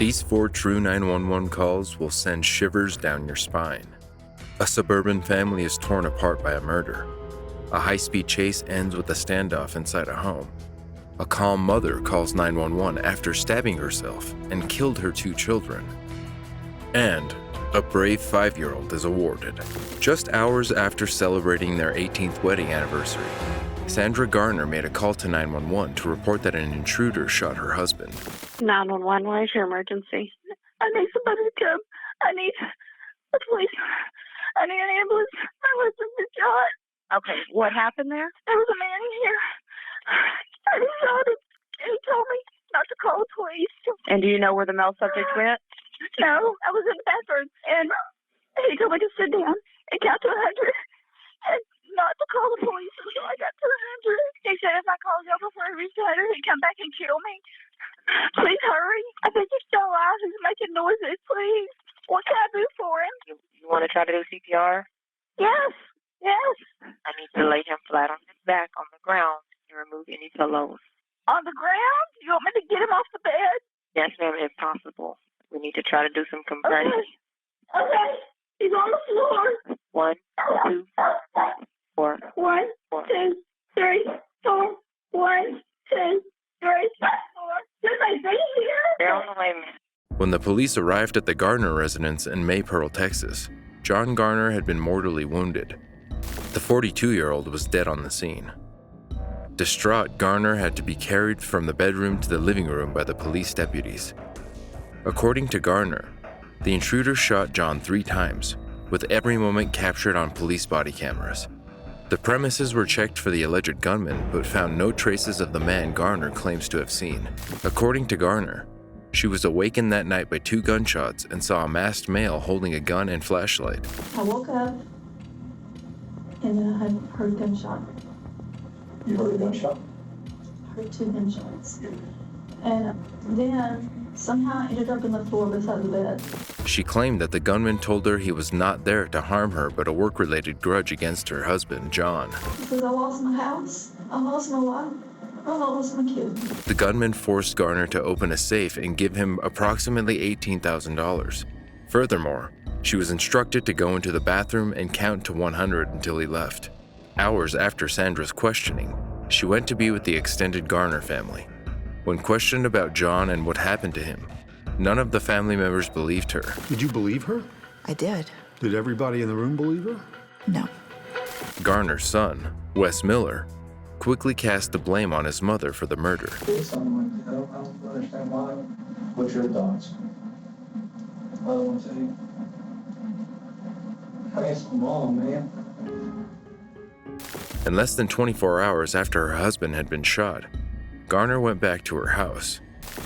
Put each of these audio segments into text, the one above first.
These 4 true 911 calls will send shivers down your spine. A suburban family is torn apart by a murder. A high-speed chase ends with a standoff inside a home. A calm mother calls 911 after stabbing herself and killed her 2 children. And a brave 5-year-old is awarded. Just hours after celebrating their 18th wedding anniversary, Sandra Garner made a call to 911 to report that an intruder shot her husband. 911, what is your emergency? I need somebody to come. I need the police. I need an ambulance. My husband's been shot. Okay, what happened there? There was a man here. And he shot him. And he told me not to call the police. And do you know where the male subject went? No, I was in the bathroom. And he told me to sit down and count to 100 and not to call the police until I got to 100. He said if I called y'all before he reached 100, he'd come back and kill me. Please hurry. I think he's still alive. He's making noises. Please. What can I do for him? You want to try to do CPR? Yes. Yes. I need to lay him flat on his back on the ground and remove any pillows. On the ground? You want me to get him off the bed? Yes, ma'am, if possible. We need to try to do some compression. Okay. He's on the floor. 1, 2, 4. 1, 2, 3, 4. 1, 2, 3, 4. Should I be here? They're on the way, ma'am. When the police arrived at the Garner residence in Maypearl, Texas, John Garner had been mortally wounded. The 42-year-old was dead on the scene. Distraught, Garner had to be carried from the bedroom to the living room by the police deputies. According to Garner, the intruder shot John 3 times, with every moment captured on police body cameras. The premises were checked for the alleged gunman, but found no traces of the man Garner claims to have seen. According to Garner, she was awakened that night by 2 gunshots and saw a masked male holding a gun and flashlight. I woke up and then I had heard a gunshot. You heard a gunshot? Heard 2 gunshots. And then somehow I ended up in the floor beside the bed. She claimed that the gunman told her he was not there to harm her, but a work-related grudge against her husband, John. Because I lost my house, I lost my wife, I lost my kid. The gunman forced Garner to open a safe and give him approximately $18,000. Furthermore, she was instructed to go into the bathroom and count to 100 until he left. Hours after Sandra's questioning, she went to be with the extended Garner family. When questioned about John and what happened to him, none of the family members believed her. Did you believe her? I did. Did everybody in the room believe her? No. Garner's son, Wes Miller, quickly cast the blame on his mother for the murder. I don't understand why. What's your thoughts? I don't want to tell you. I guess my mom, man. In less than 24 hours after her husband had been shot, Garner went back to her house.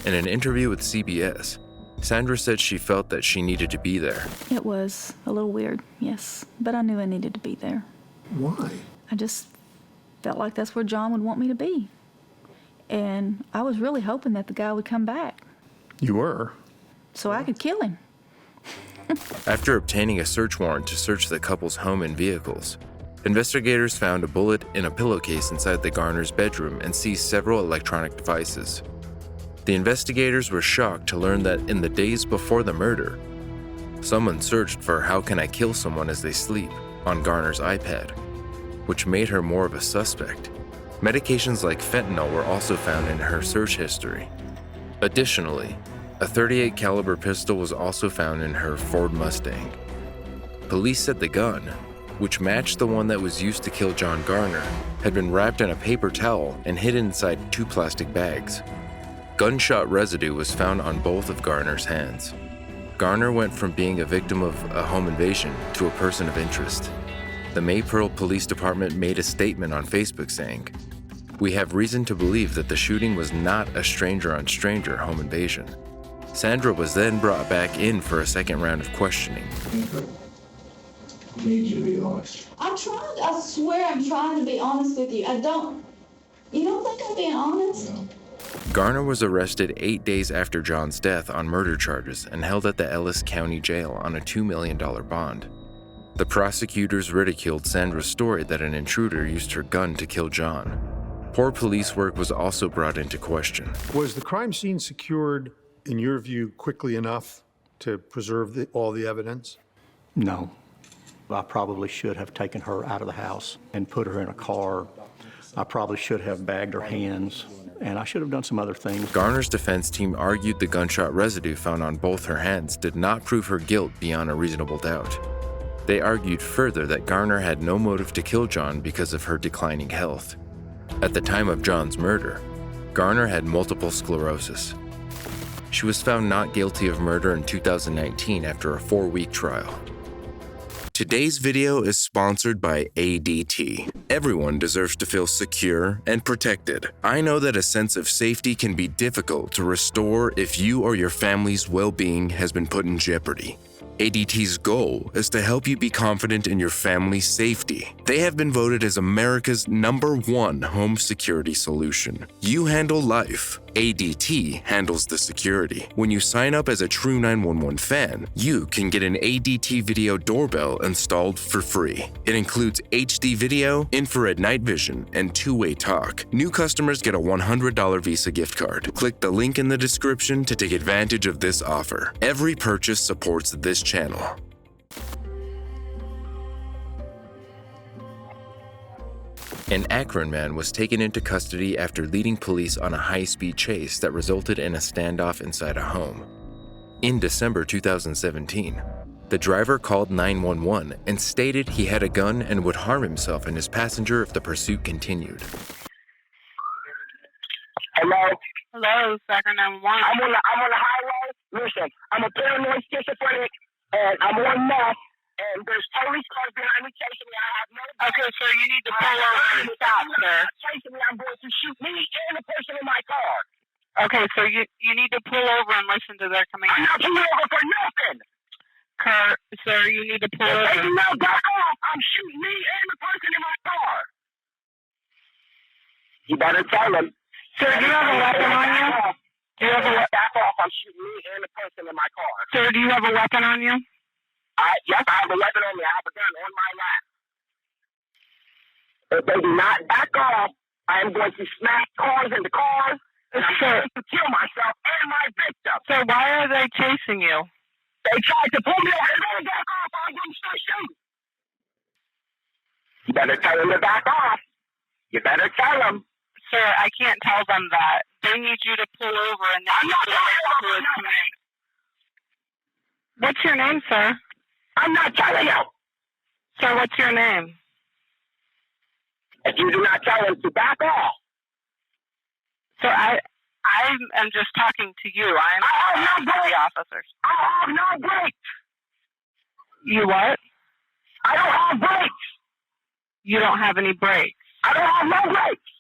In an interview with CBS, Sandra said she felt that she needed to be there. It was a little weird, yes, but I knew I needed to be there. Why? I just felt like that's where John would want me to be. And I was really hoping that the guy would come back. You were? So I could kill him. After obtaining a search warrant to search the couple's home and vehicles, investigators found a bullet in a pillowcase inside the Garner's bedroom and seized several electronic devices. The investigators were shocked to learn that in the days before the murder, someone searched for "How can I kill someone as they sleep?" on Garner's iPad, which made her more of a suspect. Medications like fentanyl were also found in her search history. Additionally, a .38 caliber pistol was also found in her Ford Mustang. Police said the gun, which matched the one that was used to kill John Garner, had been wrapped in a paper towel and hidden inside 2 plastic bags. Gunshot residue was found on both of Garner's hands. Garner went from being a victim of a home invasion to a person of interest. The Maypearl Police Department made a statement on Facebook saying, "We have reason to believe that the shooting was not a stranger-on-stranger home invasion." Sandra was then brought back in for a second round of questioning. I need you to be honest. I swear I'm trying to be honest with you. You don't think I'm being honest? No. Garner was arrested 8 days after John's death on murder charges and held at the Ellis County Jail on a $2 million bond. The prosecutors ridiculed Sandra's story that an intruder used her gun to kill John. Poor police work was also brought into question. Was the crime scene secured in your view, quickly enough to preserve all the evidence? No. I probably should have taken her out of the house and put her in a car. I probably should have bagged her hands, and I should have done some other things. Garner's defense team argued the gunshot residue found on both her hands did not prove her guilt beyond a reasonable doubt. They argued further that Garner had no motive to kill John because of her declining health. At the time of John's murder, Garner had multiple sclerosis. She was found not guilty of murder in 2019 after a 4-week trial. Today's video is sponsored by ADT. Everyone deserves to feel secure and protected. I know that a sense of safety can be difficult to restore if you or your family's well-being has been put in jeopardy. ADT's goal is to help you be confident in your family's safety. They have been voted as America's #1 home security solution. You handle life. ADT handles the security. When you sign up as a true 911 fan, you can get an ADT video doorbell installed for free. It includes HD video, infrared night vision, and two-way talk. New customers get a $100 Visa gift card. Click the link in the description to take advantage of this offer. Every purchase supports this channel. An Akron man was taken into custody after leading police on a high-speed chase that resulted in a standoff inside a home. In December 2017, the driver called 911 and stated he had a gun and would harm himself and his passenger if the pursuit continued. Hello? Hello, Akron 911. I'm on the highway. Listen, I'm a paranoid schizophrenic, and I'm on meth, and there's police cars behind me chasing me. I have no... Okay, sir, you need to pull over and stop, sir. Chasing me, I'm going to shoot me and the person in my car. Okay, so you need to pull over and listen to their command. I'm not pulling over for nothing. Sir, you need to pull If over. they do not back off, I'm shooting me and the person in my car. You better tell them. Sir, do you have a weapon on you? Do you have a weapon? Back off, I'm shooting me and the person in my car. Sir, do you have a weapon on you? Yes, I have a weapon on me. I have a gun on my lap. If they do not back off, I am going to smash cars into cars, and I'm going to kill myself and my victim. Sir, why are they chasing you? They tried to pull me over. They don't back off, I'm going to start shooting. You better tell them to back off. You better tell them. Sir, I can't tell them that. They need you to pull over and then you need to listen to his command. What's your name, sir? I'm not telling you. Sir, what's your name? If you do not tell them to back off. Sir, I am just talking to you. I am talking to the officers. I have no brakes. You what? I don't have brakes. You don't have any brakes. I don't have no brakes.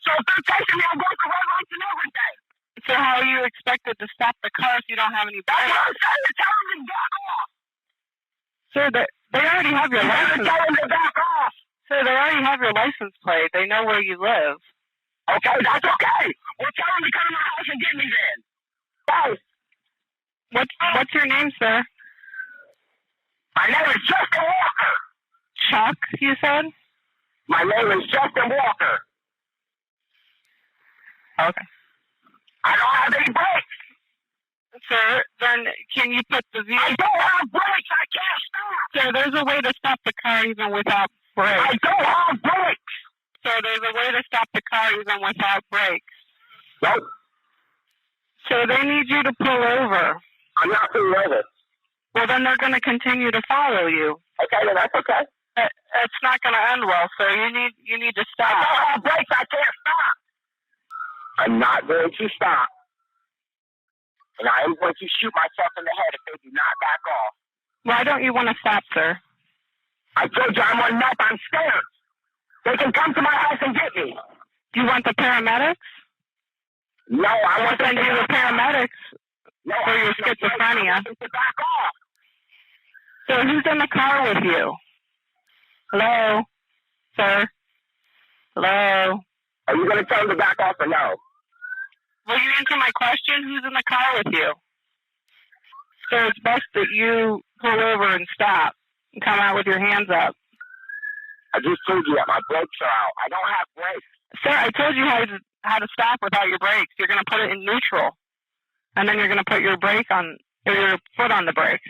So if they're chasing me, I'm going to red lights and everything. So how are you expected to stop the car if you don't have any That's brakes? what I'm saying. Tell them to back off. Sir, they already have your license. Tell them to back off. Sir, they already have your license plate. They know where you live. Okay, that's okay. Well, tell them to come to my house and get me then. Bye. What's your name, sir? My name is Justin Walker. Chuck, you said? My name is Justin Walker. Okay. I don't have any brakes. Sir, then can you put the vehicle... I don't have brakes. I can't stop. Sir, there's a way to stop the car even without brakes. I don't have brakes. Sir, there's a way to stop the car even without brakes. Nope. Sir, they need you to pull over. I'm not pulling over. Well, then they're going to continue to follow you. Okay, then that's okay. It's not going to end well, sir. You need to stop. I don't have brakes. I can't stop. I'm not going to stop. And I am going to shoot myself in the head if they do not back off. Why don't you want to stop, sir? I told you I'm on meth. I'm scared. They can come to my house and get me. Do you want the paramedics? No, I want to send you the paramedics for your schizophrenia. To back off. So who's in the car with you? Hello? Sir? Hello? Are you going to tell them to back off or no? Will you answer my question? Who's in the car with you? So it's best that you pull over and stop and come out with your hands up. I just told you that my brakes are out. I don't have brakes. Sir, I told you how to stop without your brakes. You're going to put it in neutral. And then you're going to put your your foot on the brake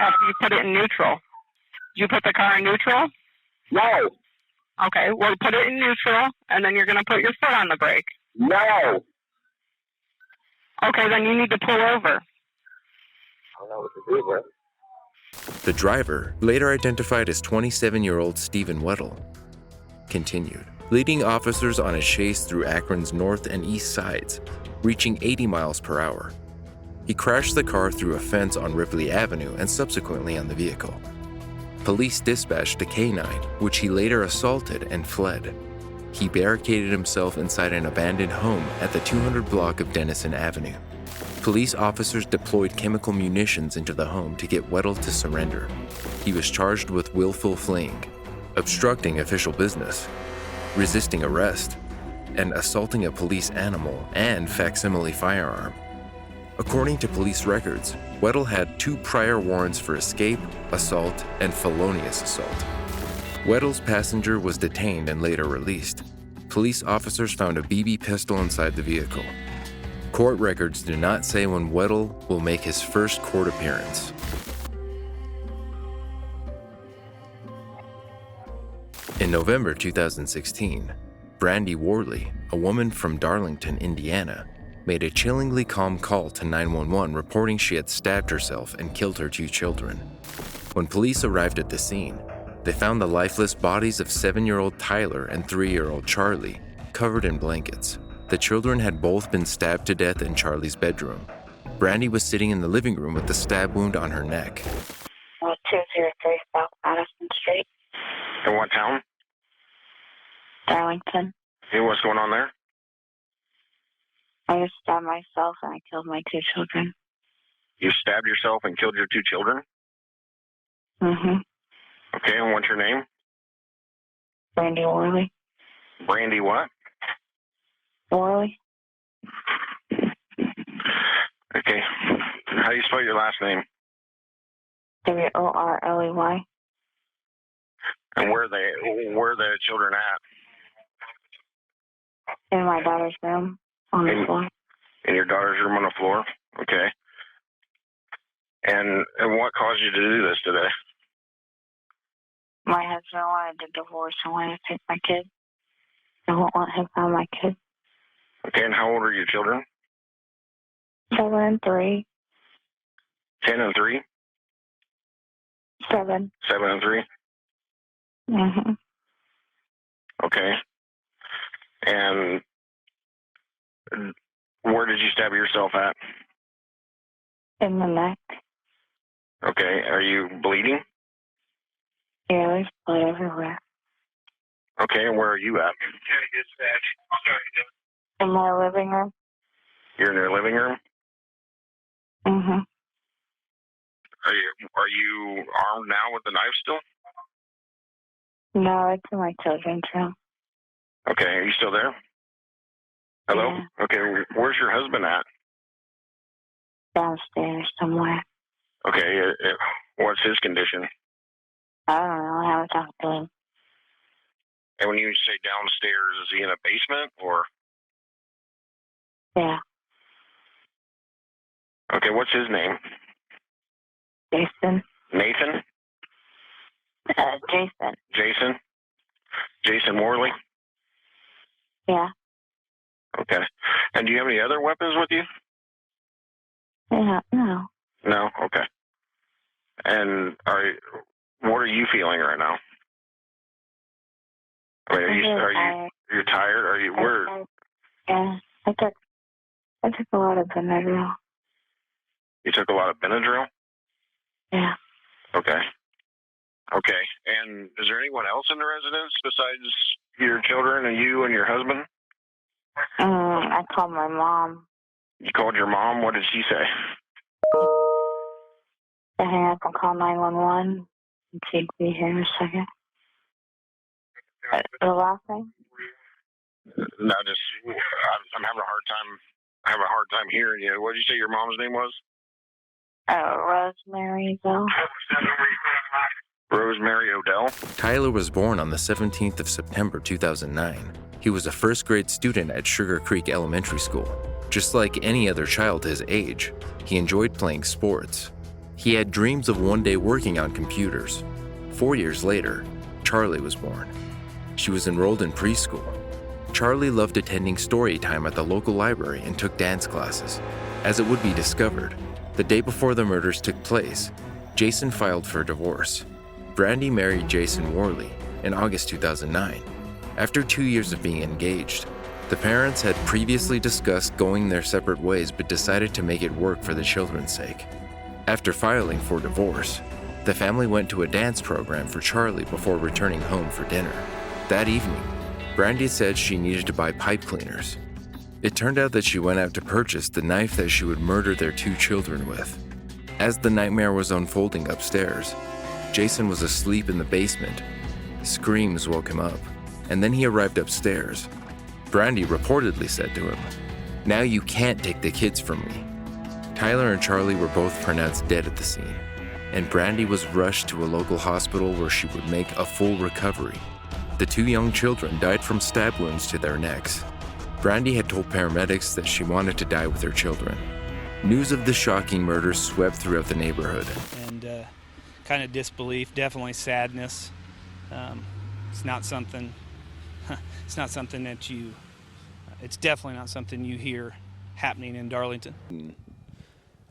after you put it in neutral. Did you put the car in neutral? No. Okay, well, put it in neutral, and then you're going to put your foot on the brake. No. Okay, then you need to pull over. I don't know what to do, bro. The driver, later identified as 27-year-old Stephen Weddle, continued, leading officers on a chase through Akron's north and east sides, reaching 80 miles per hour. He crashed the car through a fence on Ripley Avenue and subsequently on the vehicle. Police dispatched a K-9, which he later assaulted and fled. He barricaded himself inside an abandoned home at the 200 block of Denison Avenue. Police officers deployed chemical munitions into the home to get Weddle to surrender. He was charged with willful fleeing, obstructing official business, resisting arrest, and assaulting a police animal and facsimile firearm. According to police records, Weddle had 2 prior warrants for escape, assault, and felonious assault. Weddle's passenger was detained and later released. Police officers found a BB pistol inside the vehicle. Court records do not say when Weddle will make his first court appearance. In November 2016, Brandy Worley, a woman from Darlington, Indiana, made a chillingly calm call to 911 reporting she had stabbed herself and killed her 2 children. When police arrived at the scene, they found the lifeless bodies of 7-year-old Tyler and 3-year-old Charlie, covered in blankets. The children had both been stabbed to death in Charlie's bedroom. Brandy was sitting in the living room with the stab wound on her neck. 203 South Madison Street, In what town? Darlington. Hey, what's going on there? I just stabbed myself and I killed my 2 children. You stabbed yourself and killed your 2 children? Mm-hmm. Okay, and what's your name? Brandy Worley. Brandy what? Worley. Okay. How do you spell your last name? Worley. And where are the children at? In my daughter's room on the floor. In your daughter's room on the floor? Okay. And what caused you to do this today? My husband wanted a divorce and wanted to take my kid. I won't let him have my kid. Okay, and how old are your children? 7 and 3. 10 and 3? 7. 7 and 3? Mm-hmm. Okay. And where did you stab yourself at? In the neck. Okay, are you bleeding? Yeah, there's blood everywhere. Okay, and where are you at? In my living room. You're in your living room? Mm-hmm. Are you armed now with the knife still? No, it's in my children's room. Okay, are you still there? Hello? Yeah. Okay, where's your husband at? Downstairs somewhere. Okay, what's his condition? I don't know. I haven't talked to him. And when you say downstairs, is he in a basement or? Yeah. Okay, what's his name? Jason. Nathan? Jason. Jason? Jason Worley? Yeah. Okay. And do you have any other weapons with you? Yeah. No. No? Okay. And what are you feeling right now? I mean, you're tired? Are you where? Yeah. I took a lot of Benadryl. You took a lot of Benadryl? Yeah. Okay. Okay. And is there anyone else in the residence besides your children and you and your husband? I called my mom. You called your mom? What did she say? I hang up and call 911. And she'd be here in a second. The last thing? No, I'm having a hard time. I have a hard time hearing you. What did you say your mom's name was? Rosemary Odell. Rosemary Odell? Tyler was born on the 17th of September 2009. He was a first-grade student at Sugar Creek Elementary School. Just like any other child his age, he enjoyed playing sports. He had dreams of one day working on computers. 4 years later, Charlie was born. She was enrolled in preschool. Charlie loved attending story time at the local library and took dance classes. As it would be discovered, the day before the murders took place, Jason filed for divorce. Brandy married Jason Worley in August 2009. After 2 years of being engaged, the parents had previously discussed going their separate ways but decided to make it work for the children's sake. After filing for divorce, the family went to a dance program for Charlie before returning home for dinner. That evening, Brandy said she needed to buy pipe cleaners. It turned out that she went out to purchase the knife that she would murder their 2 children with. As the nightmare was unfolding upstairs, Jason was asleep in the basement. Screams woke him up, and then he arrived upstairs. Brandy reportedly said to him, "Now you can't take the kids from me." Tyler and Charlie were both pronounced dead at the scene, and Brandy was rushed to a local hospital where she would make a full recovery. The 2 young children died from stab wounds to their necks. Brandy had told paramedics that she wanted to die with her children. News of the shocking murders swept throughout the neighborhood. And kind of disbelief, definitely sadness. It's not something. It's not something that you. It's definitely not something you hear happening in Darlington.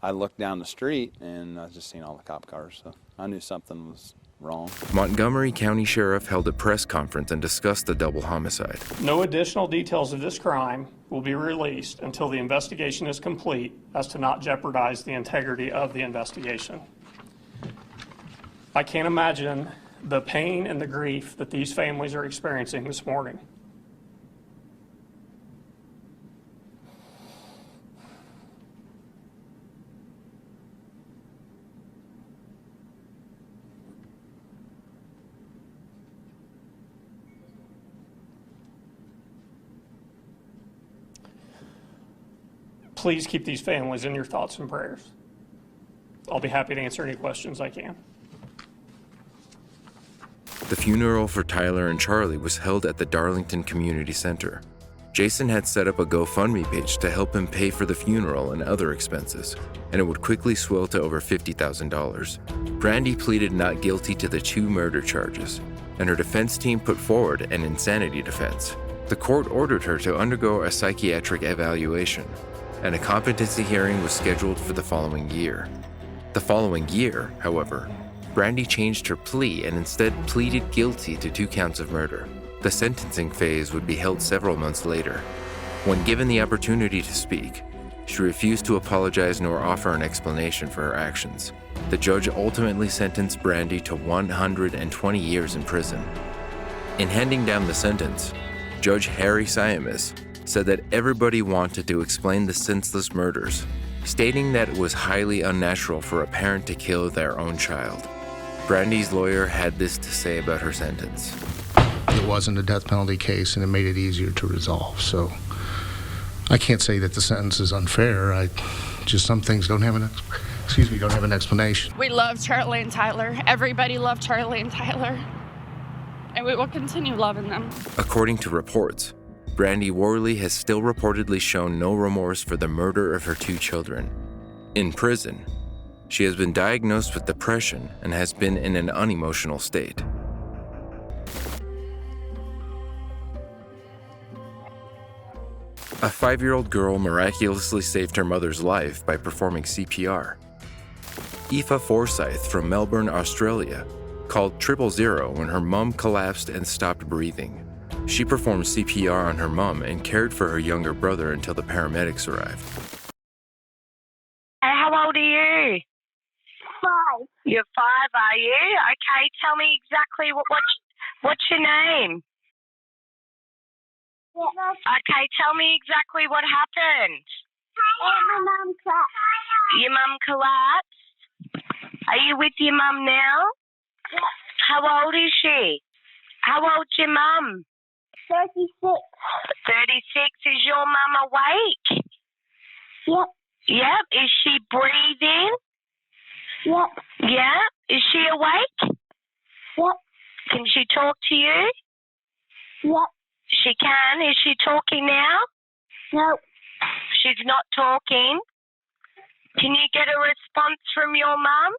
I looked down the street and I just seen all the cop cars, so I knew something was wrong. Montgomery County Sheriff held a press conference and discussed the double homicide. No additional details of this crime will be released until the investigation is complete, as to not jeopardize the integrity of the investigation. I can't imagine the pain and the grief that these families are experiencing this morning. Please keep these families in your thoughts and prayers. I'll be happy to answer any questions I can. The funeral for Tyler and Charlie was held at the Darlington Community Center. Jason had set up a GoFundMe page to help him pay for the funeral and other expenses, and it would quickly swell to over $50,000. Brandy pleaded not guilty to the 2 murder charges, and her defense team put forward an insanity defense. The court ordered her to undergo a psychiatric evaluation, and a competency hearing was scheduled for the following year. The following year, however, Brandy changed her plea and instead pleaded guilty to 2 counts of murder. The sentencing phase would be held several months later. When given the opportunity to speak, she refused to apologize nor offer an explanation for her actions. The judge ultimately sentenced Brandy to 120 years in prison. In handing down the sentence, Judge Harry Siamis said that everybody wanted to explain the senseless murders, stating that it was highly unnatural for a parent to kill their own child. Brandy's lawyer had this to say about her sentence. It wasn't a death penalty case, and it made it easier to resolve. So I can't say that the sentence is unfair. Just some things don't have an explanation. We love Charlie and Tyler. Everybody loved Charlie and Tyler, and we will continue loving them. According to reports, Brandy Worley has still reportedly shown no remorse for the murder of her 2 children. In prison, she has been diagnosed with depression and has been in an unemotional state. A 5-year-old girl miraculously saved her mother's life by performing CPR. Aoife Forsyth from Melbourne, Australia, called 000 when her mom collapsed and stopped breathing. She performed CPR on her mom and cared for her younger brother until the paramedics arrived. Hey, how old are you? 5. You're 5, are you? Okay, tell me exactly what's your name? Okay, tell me exactly what happened. My mom collapsed. Your mum collapsed? Are you with your mum now? Yeah. How old is she? How old's your mum? 36. 36. Is your mum awake? Yep. Yep. Is she breathing? Yep. Yeah. Is she awake? Yep. Can she talk to you? Yep. She can. Is she talking now? No. She's not talking. Can you get a response from your mum?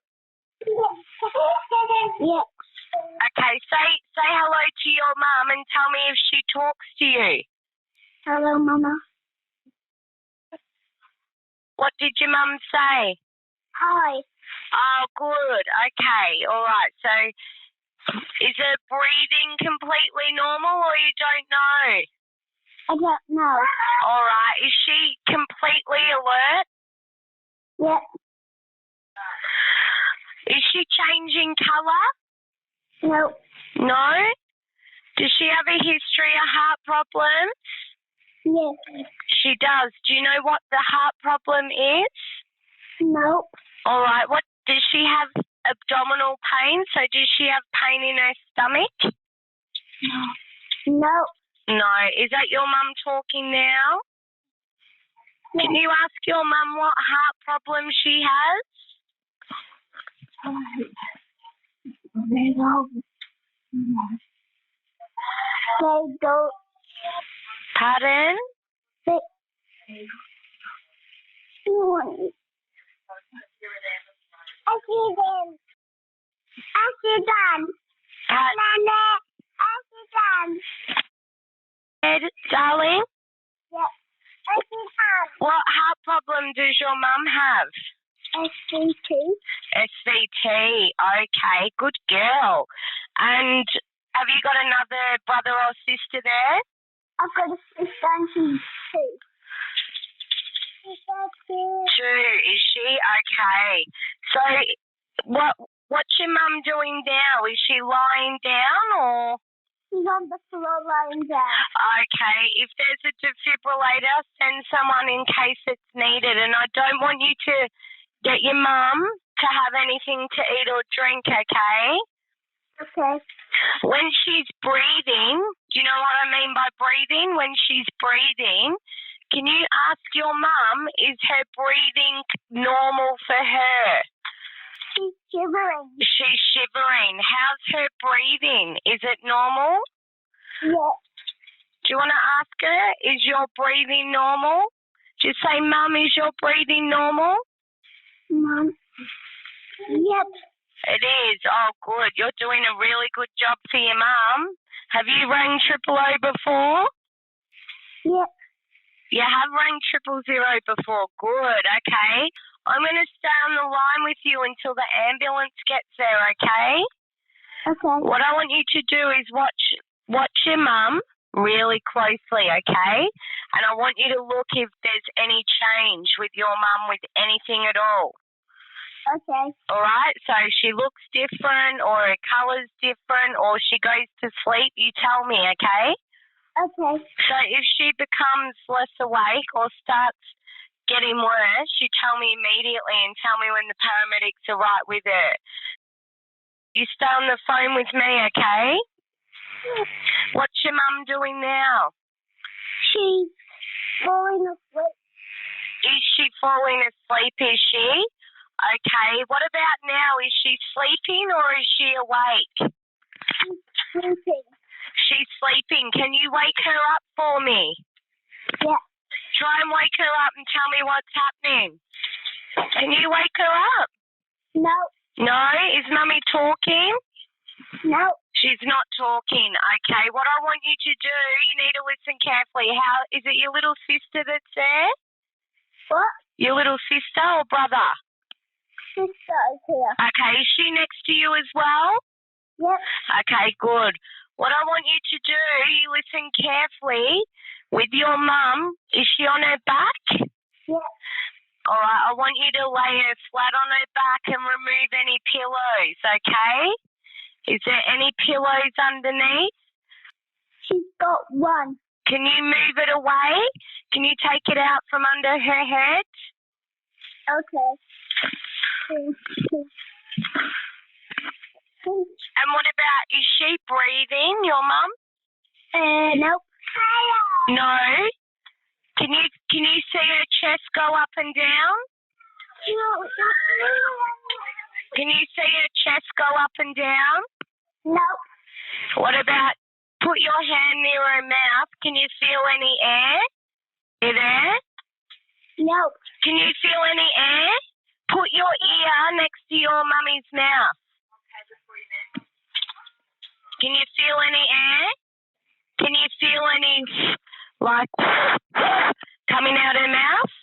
Yeah. Okay, say hello to your mum and tell me if she talks to you. Hello, Mama. What did your mum say? Hi. Oh, good. Okay, all right. So is her breathing completely normal or you don't know? I don't know. All right. Is she completely alert? Yep. Is she changing colour? No. No? Does she have a history of heart problems? Yes. She does. Do you know what the heart problem is? No. All right. What does she have? Abdominal pain? So does she have pain in her stomach? No. No. Is that your mum talking now? Yes. Can you ask your mum what heart problem she has? They don't. Pardon? Accident. Ed, darling? Yep. Accident. What heart problem does your mum have? SVT. SVT. Okay, good girl. And have you got another brother or sister there? I've got a sister and she's 2. Two, is she? Okay. So what's your mum doing now? Is she lying down or? She's on the floor lying down. Okay. If there's a defibrillator, send someone in case it's needed. And I don't want you to get your mum to have anything to eat or drink, okay? Okay. When she's breathing, do you know what I mean by breathing? When she's breathing, can you ask your mum, is her breathing normal for her? She's shivering. She's shivering. How's her breathing? Is it normal? Yeah. Do you want to ask her, is your breathing normal? Just say, Mum, is your breathing normal? Mum. Yep. It is. Oh, good. You're doing a really good job for your mum. Have you rang 000 before? Yep. You have rang 000 before. Good. Okay. I'm going to stay on the line with you until the ambulance gets there, okay? Okay. What I want you to do is watch your mum really closely, okay? And I want you to look if there's any change with your mum with anything at all. Okay. All right? So she looks different or her colour's different or she goes to sleep, you tell me, okay? Okay. So if she becomes less awake or starts getting worse, you tell me immediately and tell me when the paramedics are right with her. You stay on the phone with me, okay? What's your mum doing now? She's falling asleep. Is she falling asleep, is she? Okay. What about now? Is she sleeping or is she awake? She's sleeping. She's sleeping. Can you wake her up for me? Yeah. Try and wake her up and tell me what's happening. Can you wake her up? No. No? Is Mummy talking? No. She's not talking. Okay. What I want you to do, you need to listen carefully. How is it your little sister that's there? What? Your little sister or brother? Sister is here. Okay. Is she next to you as well? Yep. Okay, good. What I want you to do, you listen carefully with your mum. Is she on her back? Yep. All right, I want you to lay her flat on her back and remove any pillows, okay? Is there any pillows underneath? She's got one. Can you move it away? Can you take it out from under her head? Okay. And what about, is she breathing, your mum? Nope. No? Can you see her chest go up and down? Can you see her chest go up and down? No. What about, put your hand near her mouth. Can you feel any air? You there? No. Can you feel any air? Put your ear next to your mummy's mouth. Can you feel any air? Can you feel any, like, coming out her mouth?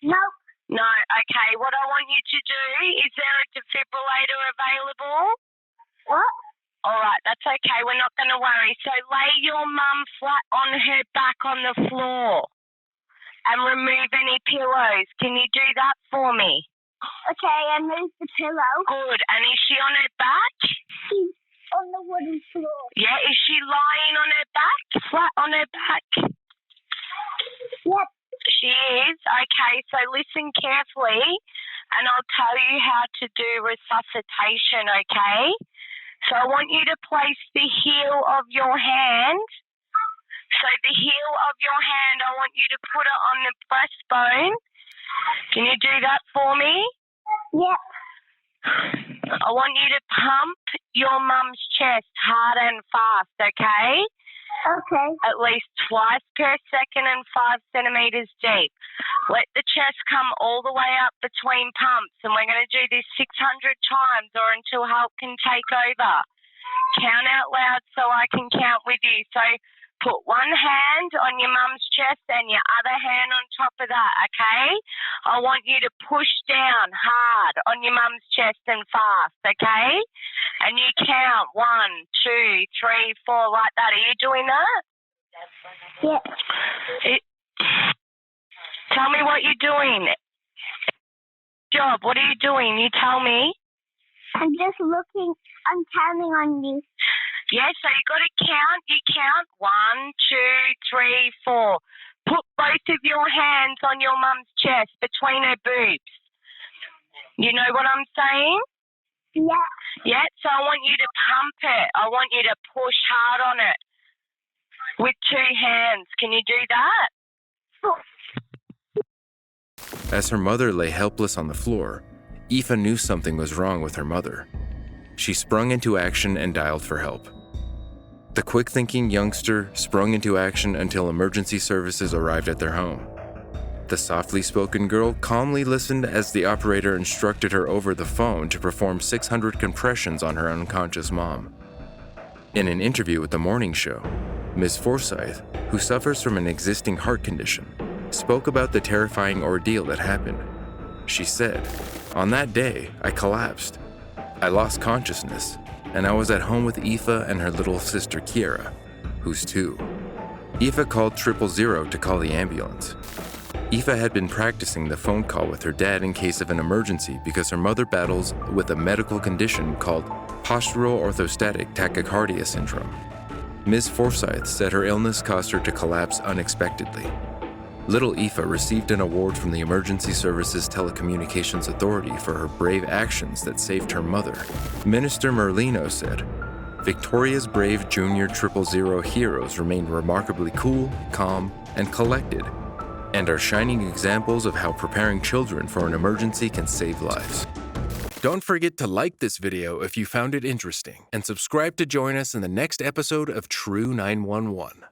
No. No. Okay, what I want you to do, is there a defibrillator available? What? All right, that's okay. We're not going to worry. So lay your mum flat on her back on the floor and remove any pillows. Can you do that for me? Okay, I moved the pillow. Good. And is she on her back? She's on the wooden floor. Yeah, is she lying on her back? Flat on her back? Yep. She is? Okay, so listen carefully and I'll tell you how to do resuscitation, okay? So I want you to place the heel of your hand. So the heel of your hand, I want you to put it on the breastbone. Can you do that for me? Yep. I want you to pump your mum's chest hard and fast, okay? Okay. At least twice per second and 5 centimeters deep. Let the chest come all the way up between pumps, and we're going to do this 600 times or until help can take over. Count out loud so I can count with you. So put one hand on your mum's chest and your other hand on top of that, okay? I want you to push down hard on your mum's chest and fast, okay? And you count 1, 2, 3, 4, like that. Are you doing that? Yep. Tell me what you're doing. Job, what are you doing? You tell me. I'm just looking. I'm counting on you. Yeah, so you got to count. You count 1, 2, 3, 4. Put both of your hands on your mum's chest between her boobs. You know what I'm saying? Yeah. Yeah, so I want you to pump it. I want you to push hard on it with 2 hands. Can you do that? As her mother lay helpless on the floor, Aoife knew something was wrong with her mother. She sprung into action and dialed for help. The quick-thinking youngster sprung into action until emergency services arrived at their home. The softly spoken girl calmly listened as the operator instructed her over the phone to perform 600 compressions on her unconscious mom. In an interview with The Morning Show, Ms. Forsyth, who suffers from an existing heart condition, spoke about the terrifying ordeal that happened. She said, "On that day, I collapsed. I lost consciousness, and I was at home with Aoife and her little sister Kiera, who's 2. Aoife called 000 to call the ambulance. Aoife had been practicing the phone call with her dad in case of an emergency because her mother battles with a medical condition called postural orthostatic tachycardia syndrome. Ms. Forsyth said her illness caused her to collapse unexpectedly. Little Aoife received an award from the Emergency Services Telecommunications Authority for her brave actions that saved her mother. Minister Merlino said, "Victoria's brave junior 000 heroes remained remarkably cool, calm, and collected, and are shining examples of how preparing children for an emergency can save lives." Don't forget to like this video if you found it interesting, and subscribe to join us in the next episode of True 911.